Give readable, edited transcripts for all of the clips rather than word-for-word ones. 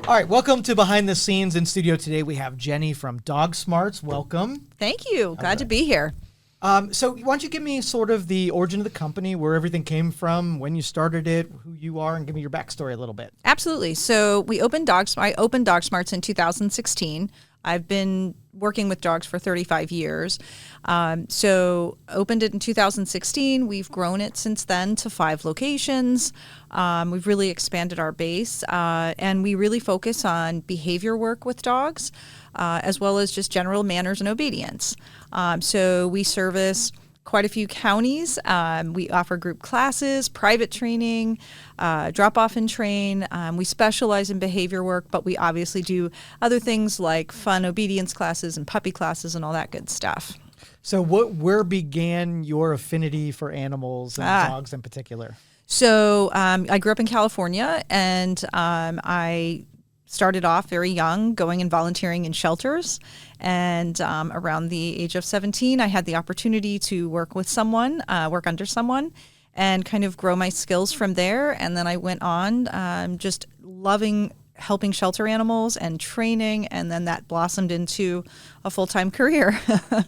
All right, welcome to Behind the Scenes. In studio today, we have Jenny from DogSmartz. Welcome. Thank you. Glad to be here. So why don't you give me sort of the origin of the company, where everything came from, when you started it, who you are, and give me your backstory a little bit. Absolutely. So I opened DogSmartz in 2016. I've been working with dogs for 35 years. So opened it in 2016. We've grown it since then to 5 locations. We've really expanded our base, and we really focus on behavior work with dogs, as well as just general manners and obedience. So we service quite a few counties. We offer group classes, private training, drop off and train. We specialize in behavior work, but we obviously do other things like fun obedience classes and puppy classes and all that good stuff. So where began your affinity for animals and dogs in particular? So I grew up in California, and I started off very young, going and volunteering in shelters. And around the age of 17, I had the opportunity to work with someone, work under someone, and kind of grow my skills from there. And then I went on just loving helping shelter animals and training, and then that blossomed into a full-time career.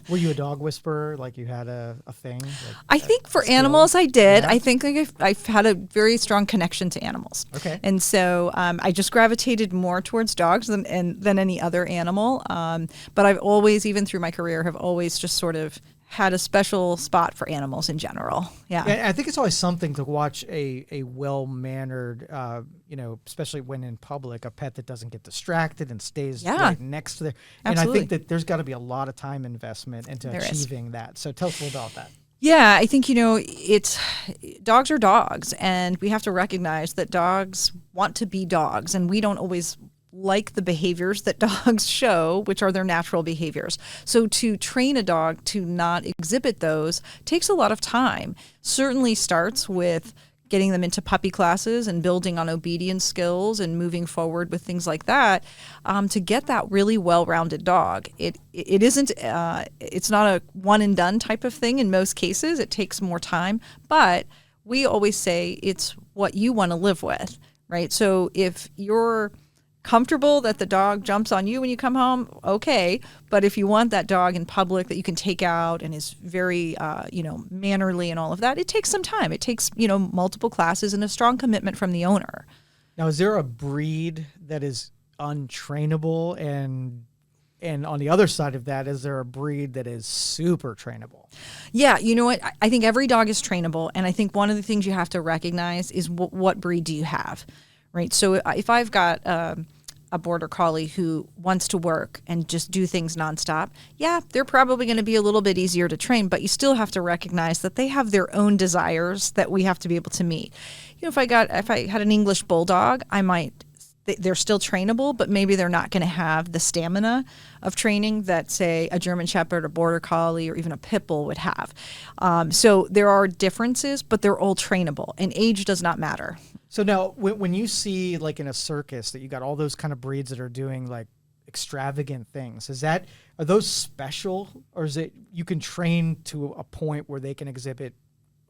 Were you a dog whisperer? Like you had a thing? Like I think for animals I did. Yeah. I think I've had a very strong connection to animals. Okay. And so I just gravitated more towards dogs than any other animal. But I've always, even through my career, have always just sort of had a special spot for animals in general. Yeah. And I think it's always something to watch a well-mannered, especially when in public, a pet that doesn't get distracted and stays right next to there. And Absolutely. I think that there's got to be a lot of time investment into achieving that. So tell us a little about that. Yeah, I think, it's dogs are dogs, and we have to recognize that dogs want to be dogs, and we don't always like the behaviors that dogs show, which are their natural behaviors. So to train a dog to not exhibit those takes a lot of time. Certainly starts with getting them into puppy classes and building on obedience skills and moving forward with things like that, to get that really well-rounded dog. It isn't, it's not a one and done type of thing in most cases. It takes more time, but we always say it's what you want to live with, right? So if you're comfortable that the dog jumps on you when you come home, okay. But if you want that dog in public that you can take out and is very, mannerly and all of that, it takes some time. It takes, multiple classes and a strong commitment from the owner. Now, is there a breed that is untrainable, and on the other side of that, is there a breed that is super trainable? Yeah, you know what? I think every dog is trainable, and I think one of the things you have to recognize is what breed do you have, right? So if I've got a border collie who wants to work and just do things nonstop, yeah, they're probably going to be a little bit easier to train, but you still have to recognize that they have their own desires that we have to be able to meet. If I had an English bulldog, they're still trainable, but maybe they're not going to have the stamina of training that, say, a German Shepherd, a Border Collie, or even a Pit Bull would have. So there are differences, but they're all trainable, and age does not matter. So now, when you see, like in a circus, that you got all those kind of breeds that are doing like extravagant things, are those special, or is it you can train to a point where they can exhibit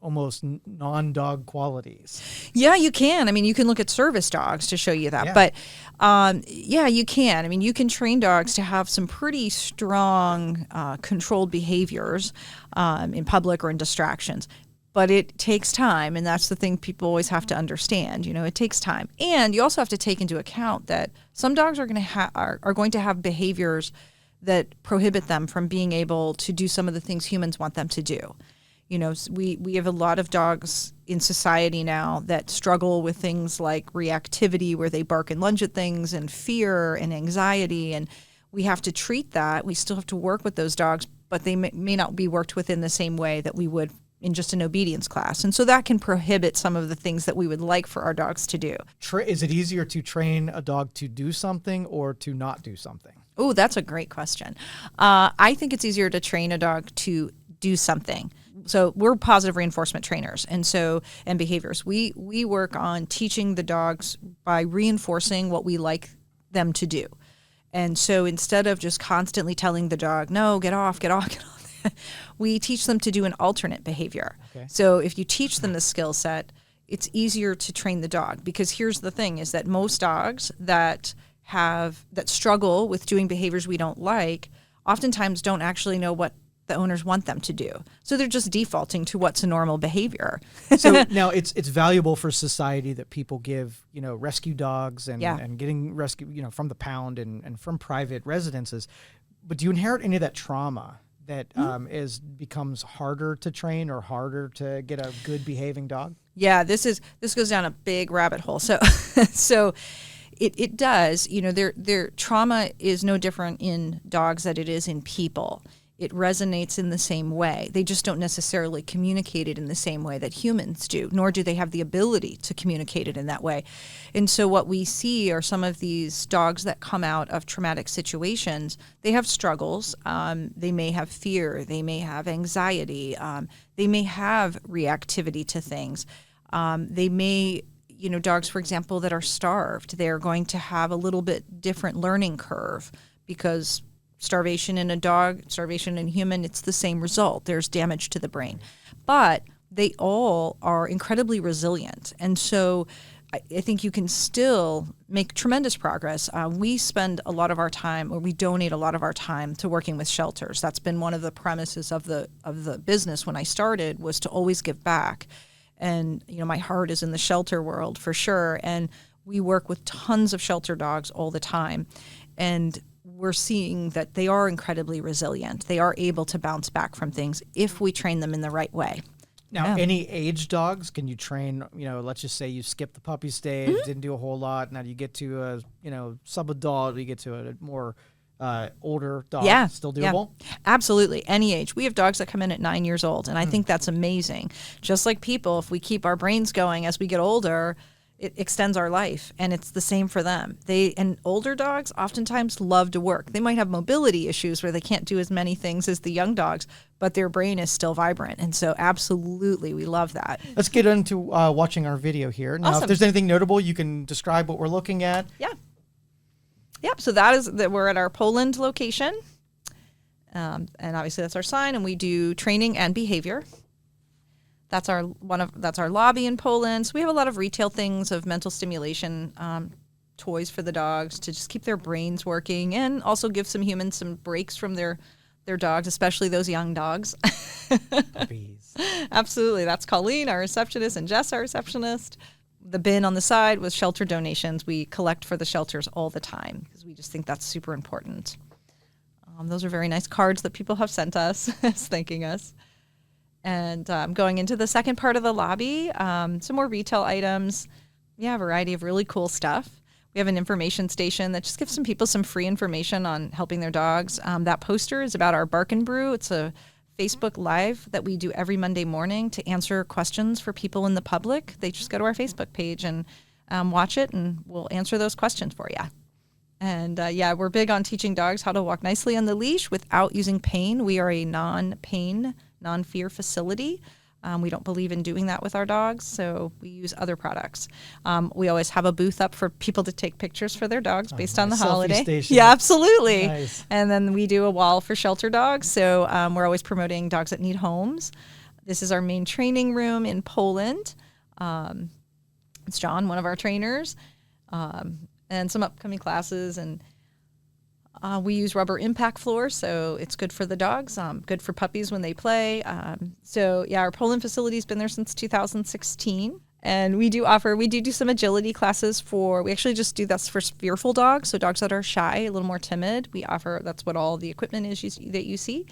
almost non-dog qualities? Yeah, you can. I mean, you can look at service dogs to show you that. Yeah. But you can. I mean, you can train dogs to have some pretty strong controlled behaviors in public or in distractions. But it takes time, and that's the thing people always have to understand. It takes time. And you also have to take into account that some dogs are going to have behaviors that prohibit them from being able to do some of the things humans want them to do. We have a lot of dogs in society now that struggle with things like reactivity, where they bark and lunge at things, and fear and anxiety, and we have to treat that. We still have to work with those dogs, but they may not be worked with in the same way that we would in just an obedience class. And so that can prohibit some of the things that we would like for our dogs to do. Is it easier to train a dog to do something or to not do something? Oh, that's a great question. I think it's easier to train a dog to do something. So we're positive reinforcement trainers and behaviors. We work on teaching the dogs by reinforcing what we like them to do. And so instead of just constantly telling the dog, no, get off, we teach them to do an alternate behavior. Okay. So if you teach them the skill set, it's easier to train the dog, because here's the thing is that most dogs that that struggle with doing behaviors we don't like oftentimes don't actually know what the owners want them to do. So they're just defaulting to what's a normal behavior. So now it's valuable for society that people give, rescue dogs and getting rescue, from the pound and from private residences. But do you inherit any of that trauma that becomes harder to train or harder to get a good behaving dog? Yeah, this goes down a big rabbit hole. So it does. Their trauma is no different in dogs than it is in people. It resonates in the same way. They just don't necessarily communicate it in the same way that humans do, nor do they have the ability to communicate it in that way. And so what we see are some of these dogs that come out of traumatic situations. They have struggles. They may have fear. They may have anxiety. They may have reactivity to things. They may, dogs, for example, that are starved, they're going to have a little bit different learning curve because starvation in a dog, starvation in a human, it's the same result. There's damage to the brain. But they all are incredibly resilient. And so I think you can still make tremendous progress. We spend a lot of our time, or we donate a lot of our time to working with shelters. That's been one of the premises of the business when I started, was to always give back. And, my heart is in the shelter world for sure. And we work with tons of shelter dogs all the time. And we're seeing that they are incredibly resilient. They are able to bounce back from things if we train them in the right way. Now, any age dogs, can you train, let's just say you skip the puppy stage, didn't do a whole lot. Now you get to a, sub-adult, you get to a more older dog. Yeah. Still doable? Yeah. Absolutely. Any age. We have dogs that come in at 9 years old, and I think that's amazing. Just like people, if we keep our brains going as we get older, it extends our life, and it's the same for them. And older dogs oftentimes love to work. They might have mobility issues where they can't do as many things as the young dogs, but their brain is still vibrant. And so absolutely, we love that. Let's get into watching our video here. Now, Awesome. If there's anything notable, you can describe what we're looking at. Yeah. Yep. So we're at our Poland location. And obviously that's our sign, and we do training and behavior. That's our lobby in Poland. So we have a lot of retail things of mental stimulation, toys for the dogs to just keep their brains working, and also give some humans some breaks from their dogs, especially those young dogs. Puppies. Absolutely. That's Colleen, our receptionist, and Jess, our receptionist. The bin on the side with shelter donations. We collect for the shelters all the time because we just think that's super important. Those are very nice cards that people have sent us thanking us. And going into the second part of the lobby, some more retail items. Yeah, a variety of really cool stuff. We have an information station that just gives some people some free information on helping their dogs. That poster is about our Bark and Brew. It's a Facebook Live that we do every Monday morning to answer questions for people in the public. They just go to our Facebook page and watch it, and we'll answer those questions for you. And we're big on teaching dogs how to walk nicely on the leash without using pain. We are a non-pain, non-fear facility. We don't believe in doing that with our dogs, so we use other products. We always have a booth up for people to take pictures for their dogs based on the holiday. Station. Yeah, absolutely. Nice. And then we do a wall for shelter dogs, so we're always promoting dogs that need homes. This is our main training room in Poland. It's John, one of our trainers, and some upcoming classes, and we use rubber impact floors, so it's good for the dogs, good for puppies when they play. Our Poland facility's been there since 2016. And we do some agility classes we actually just do this for fearful dogs, so dogs that are shy, a little more timid. That's what all the equipment is that you see.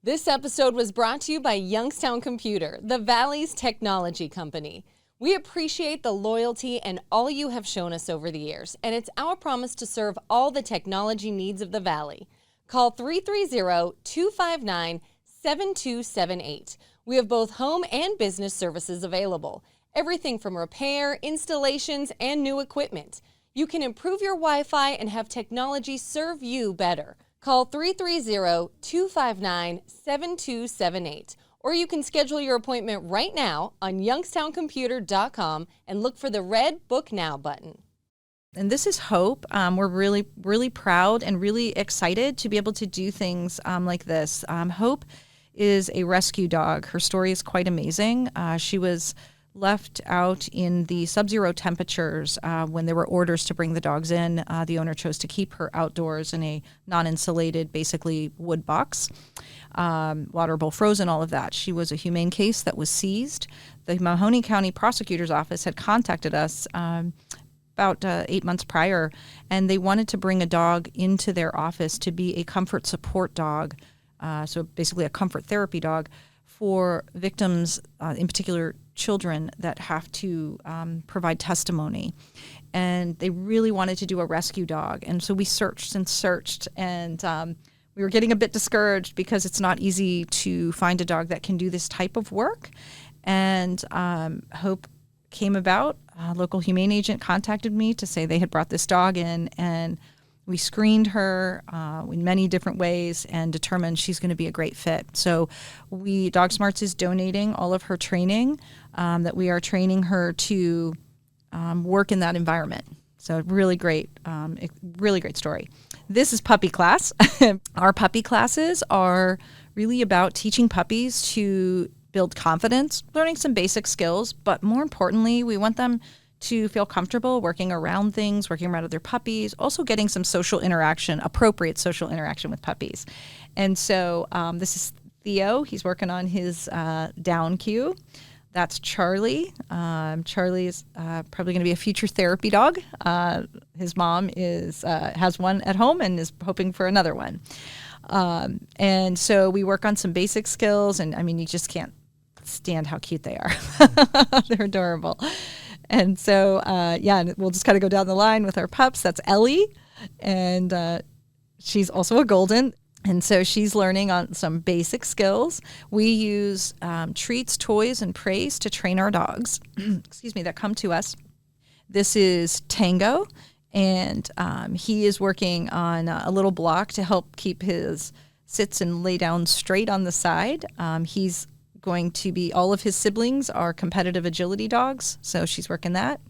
This episode was brought to you by Youngstown Computer, the Valley's technology company. We appreciate the loyalty and all you have shown us over the years, and it's our promise to serve all the technology needs of the Valley. Call 330-259-7278. We have both home and business services available. Everything from repair, installations, and new equipment. You can improve your Wi-Fi and have technology serve you better. Call 330-259-7278. Or you can schedule your appointment right now on youngstowncomputer.com and look for the red Book Now button. And this is Hope. We're really, really proud and really excited to be able to do things like this. Hope is a rescue dog. Her story is quite amazing. She was left out in the sub-zero temperatures when there were orders to bring the dogs in. The owner chose to keep her outdoors in a non-insulated, basically wood box, water bowl frozen, all of that. She was a humane case that was seized. The Mahoney County Prosecutor's Office had contacted us about 8 months prior, and they wanted to bring a dog into their office to be a comfort support dog, so basically a comfort therapy dog for victims, in particular children that have to provide testimony. And they really wanted to do a rescue dog. And so we searched and searched, and we were getting a bit discouraged because it's not easy to find a dog that can do this type of work. And hope came about. A local humane agent contacted me to say they had brought this dog in, and we screened her in many different ways and determined she's going to be a great fit. So DogSmartz is donating all of her training, that we are training her to work in that environment. So really great story. This is puppy class. Our puppy classes are really about teaching puppies to build confidence, learning some basic skills, but more importantly, we want them to feel comfortable working around things, working around other puppies, also getting some social interaction, appropriate social interaction with puppies. And so this is Theo. He's working on his down cue. That's Charlie. Charlie is probably going to be a future therapy dog. His mom has one at home and is hoping for another one. And so we work on some basic skills, and I mean, you just can't stand how cute they are. They're adorable. And so, and we'll just kind of go down the line with our pups. That's Ellie, and she's also a golden. And so she's learning on some basic skills. We use treats, toys, and praise to train our dogs, that come to us. This is Tango, and he is working on a little block to help keep his sits and lay down straight on the side. He's going to be, all of his siblings are competitive agility dogs, so she's working that.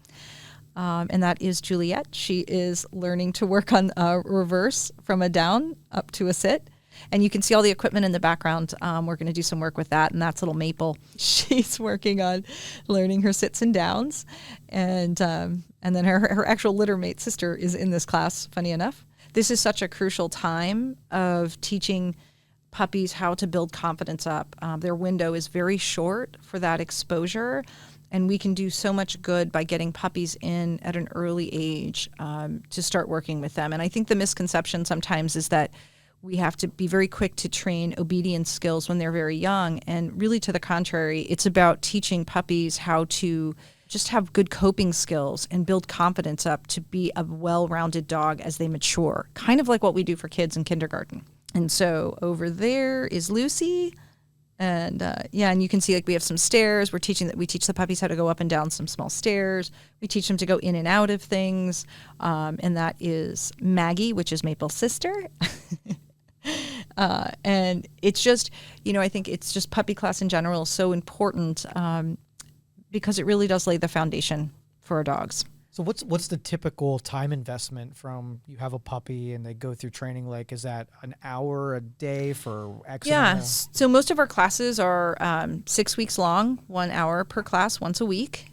And that is Juliet. She is learning to work on a reverse from a down up to a sit. And you can see all the equipment in the background. We're going to do some work with that, and that's little Maple. She's working on learning her sits and downs. And then her actual littermate sister is in this class, funny enough. This is such a crucial time of teaching puppies how to build confidence up. Their window is very short for that exposure, and we can do so much good by getting puppies in at an early age to start working with them. And I think the misconception sometimes is that we have to be very quick to train obedience skills when they're very young, and really to the contrary, it's about teaching puppies how to just have good coping skills and build confidence up to be a well-rounded dog as they mature, kind of like what we do for kids in kindergarten. And so over there is Lucy. And and you can see we have some stairs. We teach the puppies how to go up and down some small stairs. We teach them to go in and out of things. And that is Maggie, which is Maple's sister. And it's just, I think it's just puppy class in general is so important because it really does lay the foundation for our dogs. So what's the typical time investment from you have a puppy and they go through training? Like, is that an hour a day for X? Yeah. So most of our classes are 6 weeks long, 1 hour per class once a week.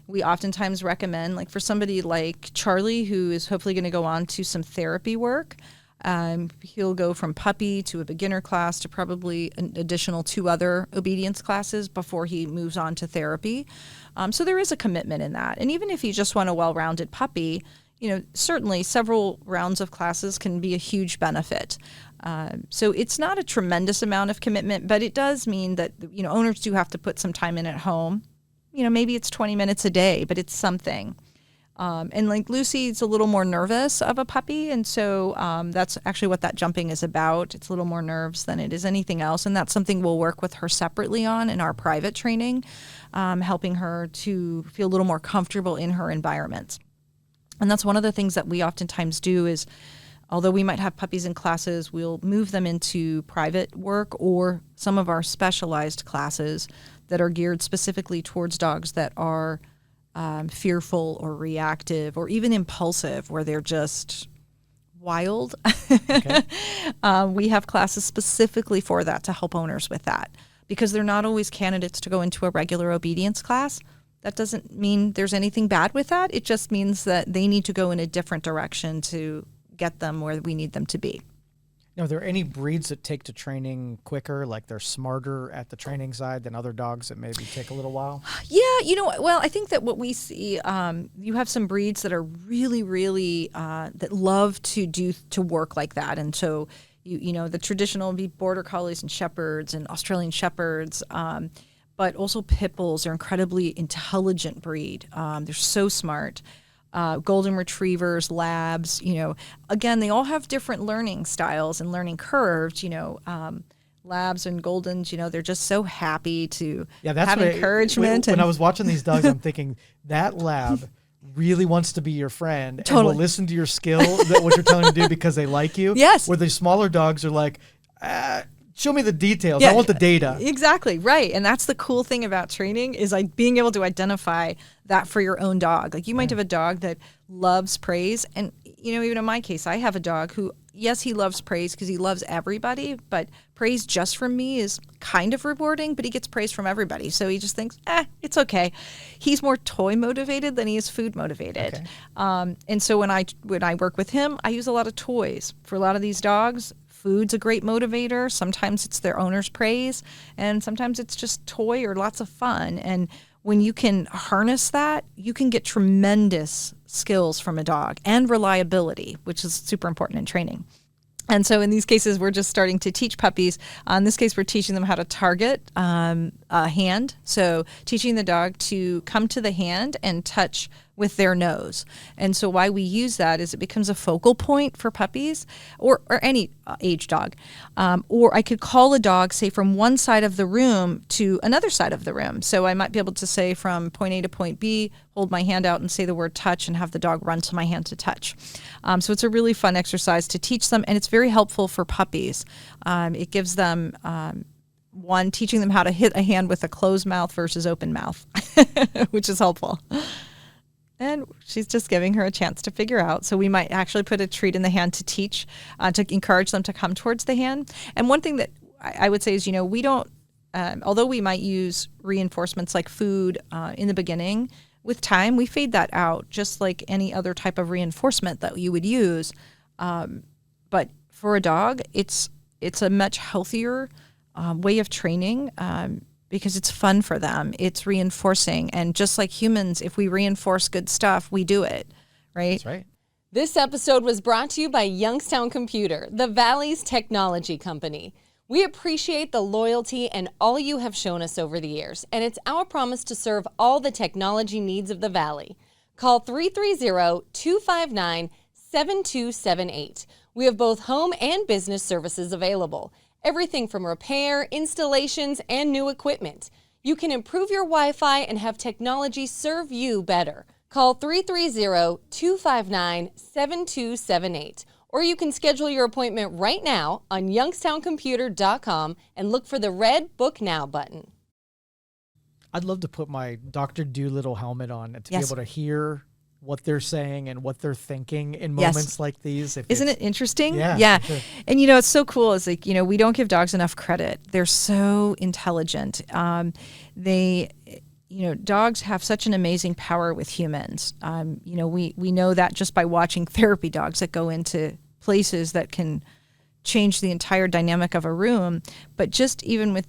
We oftentimes recommend, for somebody like Charlie, who is hopefully going to go on to some therapy work, he'll go from puppy to a beginner class to probably an additional 2 other obedience classes before he moves on to therapy. So there is a commitment in that. And even if you just want a well-rounded puppy, certainly several rounds of classes can be a huge benefit. So it's not a tremendous amount of commitment, but it does mean that, owners do have to put some time in at home. Maybe it's 20 minutes a day, but it's something. And Lucy's a little more nervous of a puppy, and so that's actually what that jumping is about. It's a little more nerves than it is anything else, and that's something we'll work with her separately on in our private training, helping her to feel a little more comfortable in her environment. And that's one of the things that we oftentimes do is, although we might have puppies in classes, we'll move them into private work or some of our specialized classes that are geared specifically towards dogs that are fearful or reactive or even impulsive, where they're just wild. Okay. We have classes specifically for that to help owners with that. because they're not always candidates to go into a regular obedience class. That doesn't mean there's anything bad with that. It just means that they need to go in a different direction to get them where we need them to be. Now, are there any breeds that take to training quicker, like they're smarter at the training side than other dogs that maybe take a little while? Yeah, well, I think that what we see, you have some breeds that are really, really that love to work like that, and so the traditional would be border collies and shepherds and Australian shepherds, but also pit bulls are incredibly intelligent breed. They're so smart. Golden retrievers, labs, again, they all have different learning styles and learning curves, labs and goldens, they're just so happy to have encouragement. When I was watching these dogs, I'm thinking that lab really wants to be your friend and Totally. will listen to your skill, what you're telling them to do because they like you. Yes. Where the smaller dogs are like, show me the details. Yeah, I want the data. Exactly, right. And that's the cool thing about training is like being able to identify that for your own dog. Like you might have a dog that loves praise. And, even in my case, I have a dog who, yes, he loves praise because he loves everybody, but praise just from me is kind of rewarding, but he gets praise from everybody. So he just thinks, it's okay. He's more toy motivated than he is food motivated. Okay. And so when I work with him, I use a lot of toys. For a lot of these dogs, food's a great motivator. Sometimes it's their owner's praise, and sometimes it's just toy or lots of fun. And when you can harness that, you can get tremendous skills from a dog and reliability, which is super important in training. And so in these cases, we're just starting to teach puppies. In this case, we're teaching them how to target a hand. So teaching the dog to come to the hand and touch with their nose. And so why we use that is it becomes a focal point for puppies or any age dog. Or I could call a dog, say, from one side of the room to another side of the room. So I might be able to say from point A to point B, hold my hand out and say the word touch and have the dog run to my hand to touch. So it's a really fun exercise to teach them, and it's very helpful for puppies. It gives them teaching them how to hit a hand with a closed mouth versus open mouth, which is helpful. And she's just giving her a chance to figure out. So we might actually put a treat in the hand to teach, to encourage them to come towards the hand. And one thing that I would say is, we don't, although we might use reinforcements like food in the beginning, with time we fade that out, just like any other type of reinforcement that you would use. But for a dog, it's a much healthier way of training. Because it's fun for them. It's reinforcing. And just like humans, if we reinforce good stuff, we do it, right? That's right. This episode was brought to you by Youngstown Computer, the Valley's technology company. We appreciate the loyalty and all you have shown us over the years, and it's our promise to serve all the technology needs of the Valley. Call 330-259-7278. We have both home and business services available. Everything from repair, installations, and new equipment. You can improve your Wi-Fi and have technology serve you better. Call 330-259-7278. Or you can schedule your appointment right now on youngstowncomputer.com and look for the red Book Now button. I'd love to put my Dr. Doolittle helmet on and to be Yes. able to hear what they're saying and what they're thinking in moments like these. Isn't it interesting? Yeah. Sure. And it's so cool. It's like, we don't give dogs enough credit. They're so intelligent. Dogs have such an amazing power with humans. We know that just by watching therapy dogs that go into places that can change the entire dynamic of a room. But just even with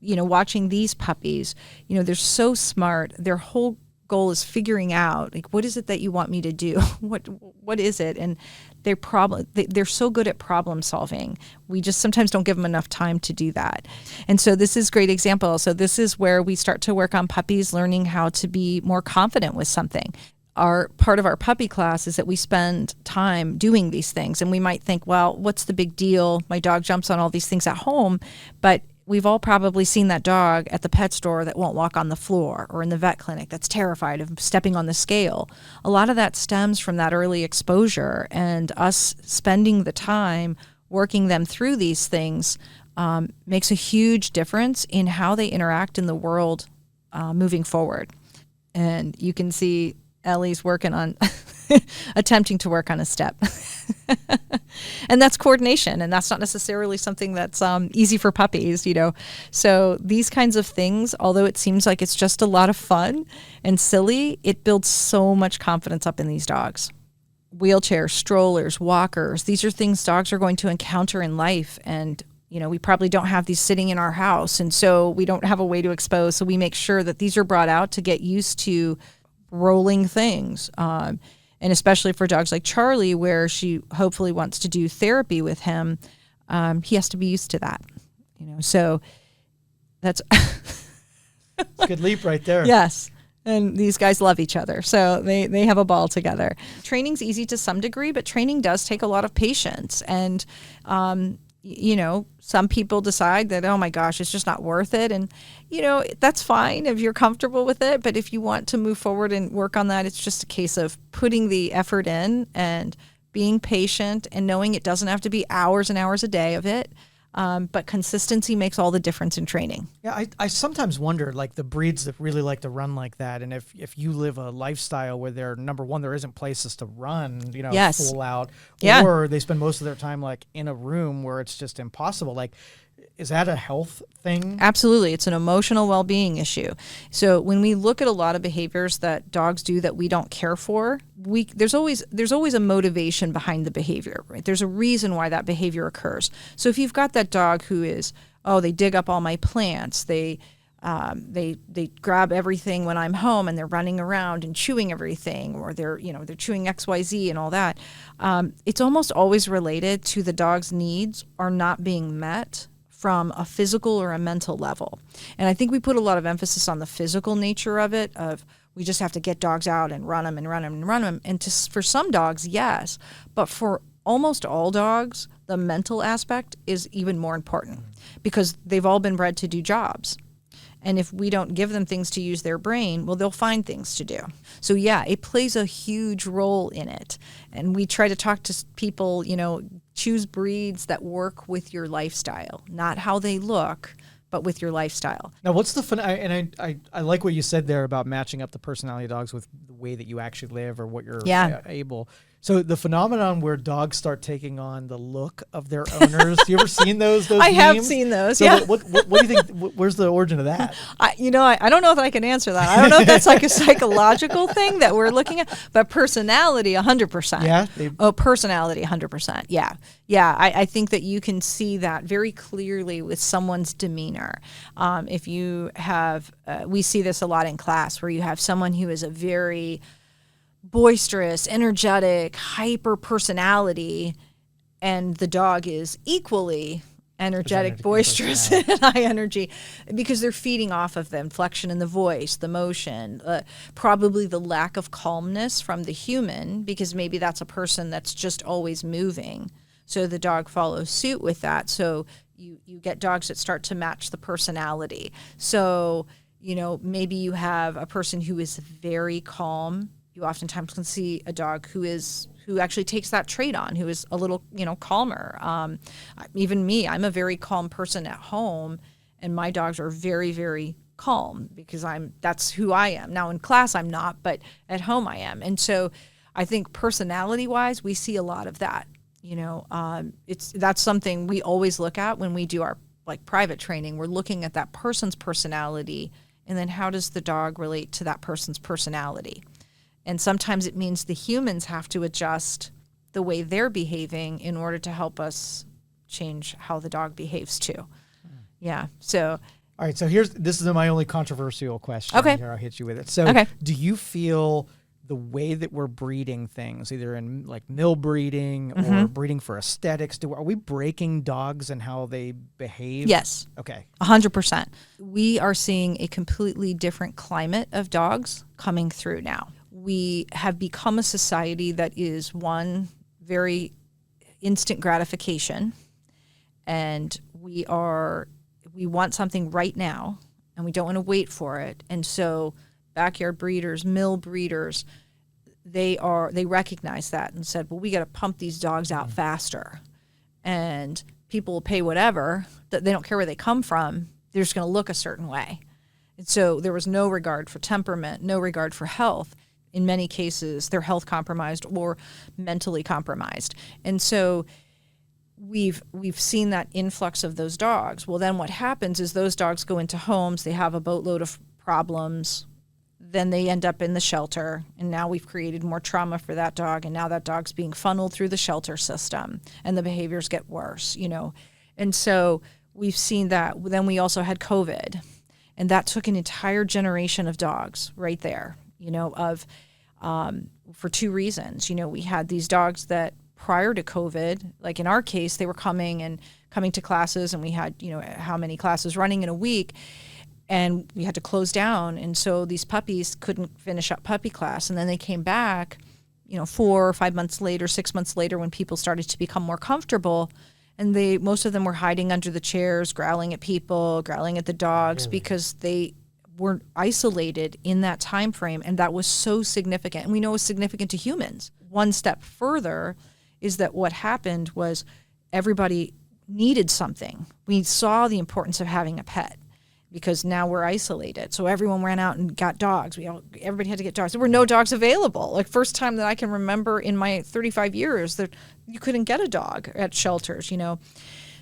watching these puppies, they're so smart. Their whole goal is figuring out, like, what is it that you want me to do? What is it? And they're so good at problem solving. We just sometimes don't give them enough time to do that. And so this is a great example. So this is where we start to work on puppies learning how to be more confident with something. Part of our puppy class is that we spend time doing these things. And we might think, well, what's the big deal? My dog jumps on all these things at home, but we've all probably seen that dog at the pet store that won't walk on the floor, or in the vet clinic that's terrified of stepping on the scale. A lot of that stems from that early exposure, and us spending the time working them through these things makes a huge difference in how they interact in the world moving forward. And you can see Ellie's working on attempting to work on a step. And that's coordination, and that's not necessarily something that's easy for puppies, So these kinds of things, although it seems like it's just a lot of fun and silly, it builds so much confidence up in these dogs. Wheelchairs, strollers, walkers, these are things dogs are going to encounter in life, and we probably don't have these sitting in our house, and so we don't have a way to expose, so we make sure that these are brought out to get used to rolling things. And especially for dogs like Charlie, where she hopefully wants to do therapy with him, he has to be used to that. So that's a good leap right there. Yes. And these guys love each other, so they have a ball together. Training's easy to some degree, but training does take a lot of patience. And, some people decide that, oh my gosh, it's just not worth it. And, that's fine if you're comfortable with it. But if you want to move forward and work on that, it's just a case of putting the effort in and being patient and knowing it doesn't have to be hours and hours a day of it. But consistency makes all the difference in training. Yeah, I sometimes wonder, like the breeds that really like to run like that, and if you live a lifestyle where they're, number one, there isn't places to run, Yes. full out, Yeah. or they spend most of their time like in a room where it's just impossible. Like, is that a health thing? Absolutely. It's an emotional well-being issue. So when we look at a lot of behaviors that dogs do that we don't care for, there's always a motivation behind the behavior, right? There's a reason why that behavior occurs. So if you've got that dog who is, they dig up all my plants, they grab everything when I'm home and they're running around and chewing everything, or they're chewing XYZ and all that, it's almost always related to the dog's needs are not being met from a physical or a mental level. And I think we put a lot of emphasis on the physical nature of it, of we just have to get dogs out and run them and run them and run them. And for some dogs, yes. But for almost all dogs, the mental aspect is even more important because they've all been bred to do jobs. And if we don't give them things to use their brain, well, they'll find things to do. So yeah, it plays a huge role in it. And we try to talk to people, choose breeds that work with your lifestyle, not how they look, but with your lifestyle. Now, what's the fun? I like what you said there about matching up the personality of dogs with the way that you actually live or what you're able. So the phenomenon where dogs start taking on the look of their owners. You ever seen those I memes? have seen those. So yeah. What do you think? Where's the origin of that? I don't know if I can answer that. I don't know if that's like a psychological thing that we're looking at, but personality, 100%. Yeah. Personality, 100%. Yeah. Yeah. I think that you can see that very clearly with someone's demeanor. If you have, we see this a lot in class where you have someone who is a very boisterous, energetic, hyper personality, and the dog is equally energetic, boisterous, and high energy, because they're feeding off of the inflection in the voice, the motion, probably the lack of calmness from the human, because maybe that's a person that's just always moving. So the dog follows suit with that. So you get dogs that start to match the personality. So, maybe you have a person who is very calm. You oftentimes can see a dog who actually takes that trait on, who is a little, calmer. Even me, I'm a very calm person at home, and my dogs are very, very calm because that's who I am. Now in class I'm not, but at home I am. And so I think personality-wise, we see a lot of that. That's something we always look at when we do our private training. We're looking at that person's personality, and then how does the dog relate to that person's personality? And sometimes it means the humans have to adjust the way they're behaving in order to help us change how the dog behaves too. Yeah. So. All right. So this is my only controversial question. Okay. Here, I'll hit you with it. So do you feel the way that we're breeding things, either in mill breeding or breeding for aesthetics, are we breaking dogs and how they behave? Yes. Okay. 100%. We are seeing a completely different climate of dogs coming through now. We have become a society that is, one, very instant gratification, and we want something right now, and we don't want to wait for it. And so backyard breeders, mill breeders, they recognize that and said, well, we got to pump these dogs out faster, and people will pay whatever, that they don't care where they come from, they're just going to look a certain way. And so there was no regard for temperament, no regard for health. in many cases, they're health compromised or mentally compromised. And so we've seen that influx of those dogs. Well, then what happens is those dogs go into homes, they have a boatload of problems, then they end up in the shelter, and now we've created more trauma for that dog, and now that dog's being funneled through the shelter system, and the behaviors get worse, And so we've seen that. Then we also had COVID, and that took an entire generation of dogs right there, for two reasons. We had these dogs that prior to COVID, like in our case, they were coming to classes, and we had, how many classes running in a week, and we had to close down. And so these puppies couldn't finish up puppy class. And then they came back, 4 or 5 months later, 6 months later, when people started to become more comfortable. And most of them were hiding under the chairs, growling at people, growling at the dogs, because they were isolated in that time frame. And that was so significant. And we know it was significant to humans. One step further is that what happened was everybody needed something. We saw the importance of having a pet, because now we're isolated. So everyone ran out and got dogs. Everybody had to get dogs. There were no dogs available. Like, first time that I can remember in my 35 years that you couldn't get a dog at shelters,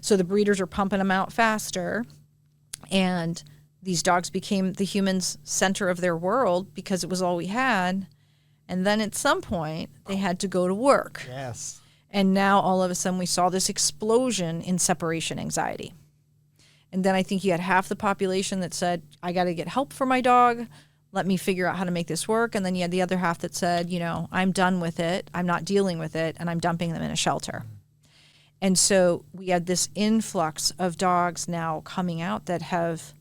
So the breeders are pumping them out faster. And these dogs became the humans' center of their world because it was all we had. And then at some point, they had to go to work. Yes. And now all of a sudden we saw this explosion in separation anxiety. And then I think you had half the population that said, I got to get help for my dog. Let me figure out how to make this work. And then you had the other half that said, I'm done with it. I'm not dealing with it. And I'm dumping them in a shelter. And so we had this influx of dogs now coming out that have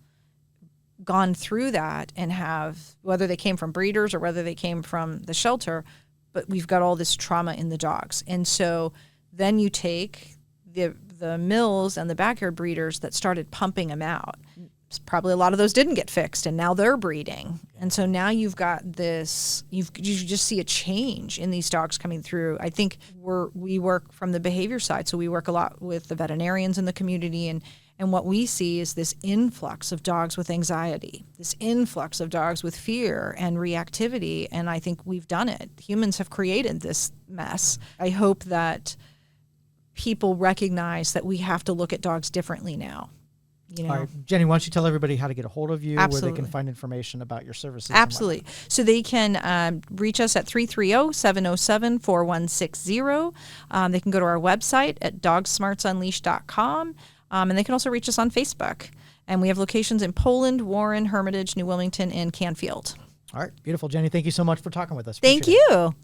gone through that and have, whether they came from breeders or whether they came from the shelter, but we've got all this trauma in the dogs. And so then you take the mills and the backyard breeders that started pumping them out. Probably a lot of those didn't get fixed, and now they're breeding. And so now you've got this, you just see a change in these dogs coming through. I think we work from the behavior side, so we work a lot with the veterinarians in the community, and what we see is this influx of dogs with anxiety, this influx of dogs with fear and reactivity, and I think we've done it. Humans have created this mess. I hope that people recognize that we have to look at dogs differently now. All right, Jenny, why don't you tell everybody how to get a hold of you, Absolutely. where they can find information about your services? Absolutely. So they can reach us at 330-707-4160. They can go to our website at DogSmartzUnleashed.com, and they can also reach us on Facebook. And we have locations in Poland, Warren, Hermitage, New Wilmington, and Canfield. All right, beautiful. Jenny, thank you so much for talking with us. Thank Appreciate it. you.